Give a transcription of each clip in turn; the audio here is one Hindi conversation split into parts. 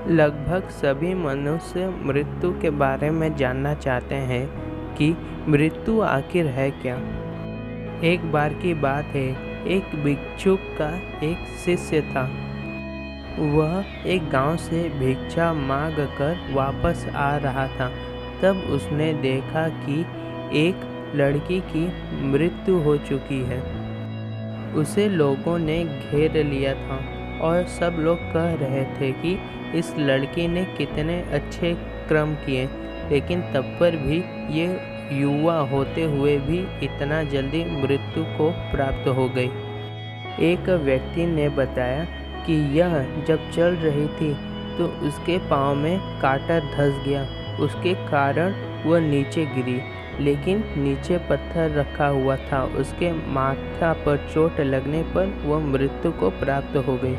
लगभग सभी मनुष्य मृत्यु के बारे में जानना चाहते हैं कि मृत्यु आखिर है क्या। एक बार की बात है, एक भिक्षुक का एक शिष्य था। वह एक गांव से भिक्षा मांग कर वापस आ रहा था। तब उसने देखा कि एक लड़की की मृत्यु हो चुकी है। उसे लोगों ने घेर लिया था और सब लोग कह रहे थे कि इस लड़की ने कितने अच्छे कर्म किए, लेकिन तब पर भी ये युवा होते हुए भी इतना जल्दी मृत्यु को प्राप्त हो गई। एक व्यक्ति ने बताया कि यह जब चल रही थी तो उसके पाँव में कांटा धंस गया। उसके कारण वह नीचे गिरी, लेकिन नीचे पत्थर रखा हुआ था। उसके माथा पर चोट लगने पर वह मृत्यु को प्राप्त हो गई।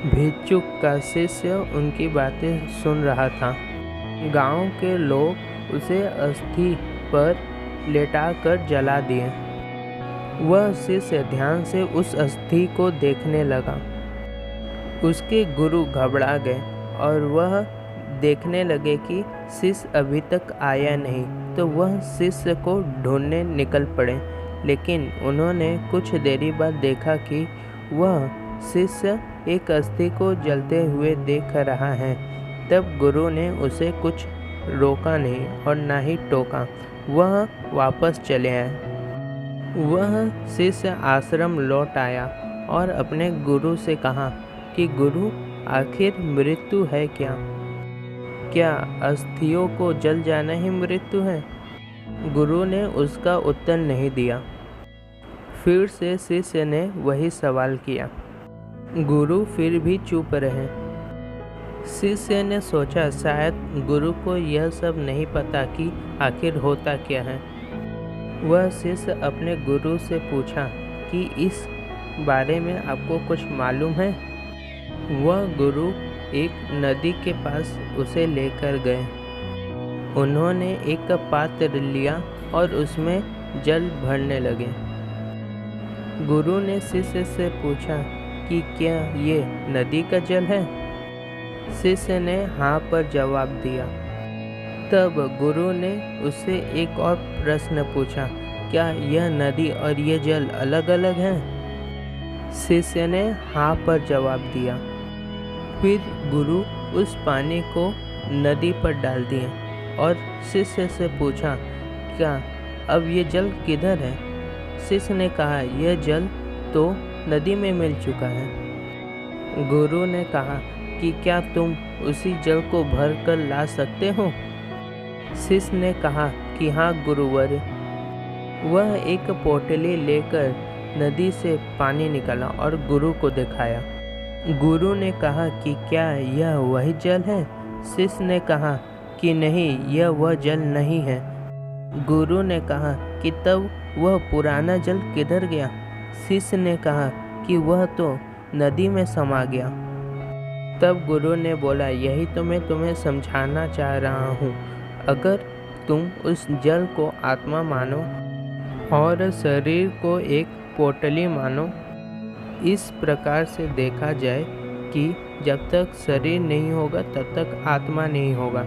भिक्षुक का शिष्य उनकी बातें सुन रहा था। गांव के लोग उसे अस्थि पर लेटाकर जला दिए। वह शिष्य ध्यान से उस अस्थि को देखने लगा। उसके गुरु घबरा गए और वह देखने लगे कि शिष्य अभी तक आया नहीं, तो वह शिष्य को ढूंढने निकल पड़े। लेकिन उन्होंने कुछ देरी बाद देखा कि वह शिष्य एक अस्थि को जलते हुए देख रहा है। तब गुरु ने उसे कुछ रोका नहीं और ना ही टोका। वह वापस चले आए। वह शिष्य आश्रम लौट आया और अपने गुरु से कहा कि गुरु, आखिर मृत्यु है क्या? क्या अस्थियों को जल जाना ही मृत्यु है? गुरु ने उसका उत्तर नहीं दिया। फिर से शिष्य ने वही सवाल किया। गुरु फिर भी चुप रहे। शिष्य ने सोचा शायद गुरु को यह सब नहीं पता कि आखिर होता क्या है। वह शिष्य अपने गुरु से पूछा कि इस बारे में आपको कुछ मालूम है? वह गुरु एक नदी के पास उसे लेकर गए। उन्होंने एक पात्र लिया और उसमें जल भरने लगे। गुरु ने शिष्य से पूछा कि क्या ये नदी का जल है? शिष्य ने हाँ पर जवाब दिया। तब गुरु ने उससे एक और प्रश्न पूछा, क्या यह नदी और यह जल अलग अलग हैं? शिष्य ने हाँ पर जवाब दिया। फिर गुरु उस पानी को नदी पर डाल दिए और शिष्य से पूछा, क्या अब ये जल किधर है? शिष्य ने कहा, यह जल तो नदी में मिल चुका है। गुरु ने कहा कि क्या तुम उसी जल को भर कर ला सकते हो? शिष्य ने कहा कि हाँ गुरुवर। वह एक पोटली लेकर नदी से पानी निकाला और गुरु को दिखाया। गुरु ने कहा कि क्या यह वही जल है? शिष्य ने कहा कि नहीं, यह वह जल नहीं है। गुरु ने कहा कि तब वह पुराना जल किधर गया? शिष्य ने कहा कि वह तो नदी में समा गया। तब गुरु ने बोला, यही तो मैं तुम्हें समझाना चाह रहा हूँ। अगर तुम उस जल को आत्मा मानो और शरीर को एक पोटली मानो, इस प्रकार से देखा जाए कि जब तक शरीर नहीं होगा तब तक आत्मा नहीं होगा,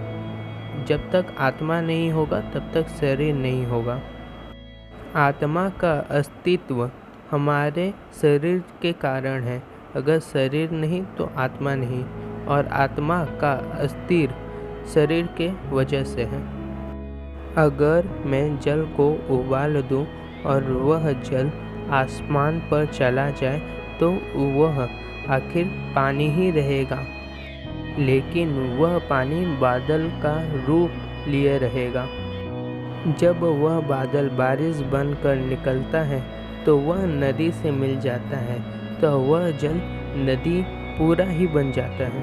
जब तक आत्मा नहीं होगा तब तक शरीर नहीं होगा। आत्मा का अस्तित्व हमारे शरीर के कारण है। अगर शरीर नहीं तो आत्मा नहीं, और आत्मा का अस्तित्व शरीर के वजह से है। अगर मैं जल को उबाल दूं और वह जल आसमान पर चला जाए तो वह आखिर पानी ही रहेगा, लेकिन वह पानी बादल का रूप लिए रहेगा। जब वह बादल बारिश बनकर निकलता है तो वह नदी से मिल जाता है, तो वह जल नदी पूरा ही बन जाता है।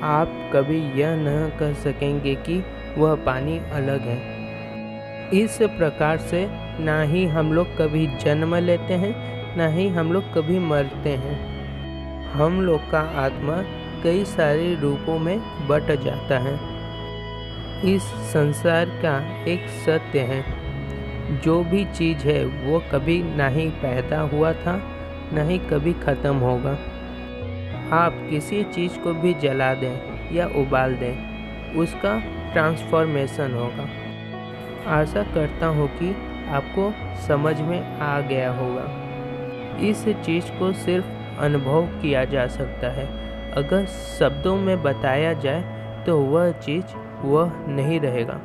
आप कभी यह न कह सकेंगे कि वह पानी अलग है। इस प्रकार से ना ही हम लोग कभी जन्म लेते हैं, ना ही हम लोग कभी मरते हैं। हम लोग का आत्मा कई सारे रूपों में बट जाता है। इस संसार का एक सत्य है, जो भी चीज़ है वो कभी ना ही पैदा हुआ था, ना ही कभी ख़त्म होगा। आप किसी चीज़ को भी जला दें या उबाल दें, उसका ट्रांसफॉर्मेशन होगा। आशा करता हूँ कि आपको समझ में आ गया होगा। इस चीज़ को सिर्फ अनुभव किया जा सकता है। अगर शब्दों में बताया जाए तो वह चीज़ वह नहीं रहेगा।